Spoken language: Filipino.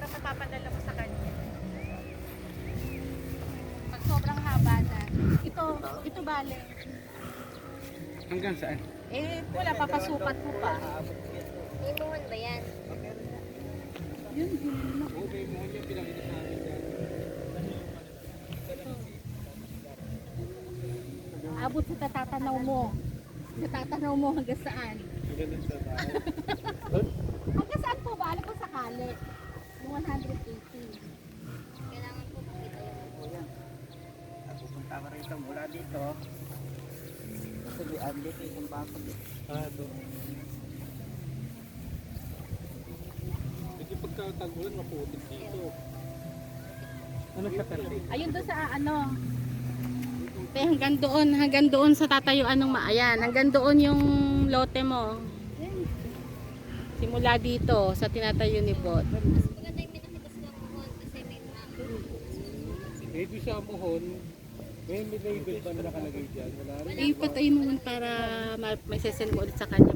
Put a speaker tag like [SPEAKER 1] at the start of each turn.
[SPEAKER 1] para mapapadala mo sa kanya. Pag sobrang haba na. Ito bale.
[SPEAKER 2] Hanggang saan?
[SPEAKER 1] Eh, wala, papasukat mo pa.
[SPEAKER 3] May muhon ba yan?
[SPEAKER 1] Yun.
[SPEAKER 2] Oo, may mohon yung pinakita sa amin dyan.
[SPEAKER 1] Abot sa tatanaw mo. Natatanaw mo hanggang saan.
[SPEAKER 2] Ganun sa bahay.
[SPEAKER 1] Hanggang saan po ba? Alam ko sakali. Yung 180.
[SPEAKER 3] Kailangan po makita yung muhon.
[SPEAKER 4] Pupunta ka rito mula dito. Kasi dito yung bakod.
[SPEAKER 2] Ito. Kasi pagka tag-ulan, maputik dito. Ano siya perte?
[SPEAKER 1] Ayun doon sa ano. Te, hanggang doon sa tatayuan ng maayan. Hanggang doon yung lote mo. Simula dito sa tinatayo ni Bot.
[SPEAKER 3] Mas maganda yung pinakita silang muhon kasi may map.
[SPEAKER 2] Maybe sa mohon, may label ba na nakalagay dyan? Wala rin.
[SPEAKER 1] Ipatay mo para may sesend mo ulit sa kanya.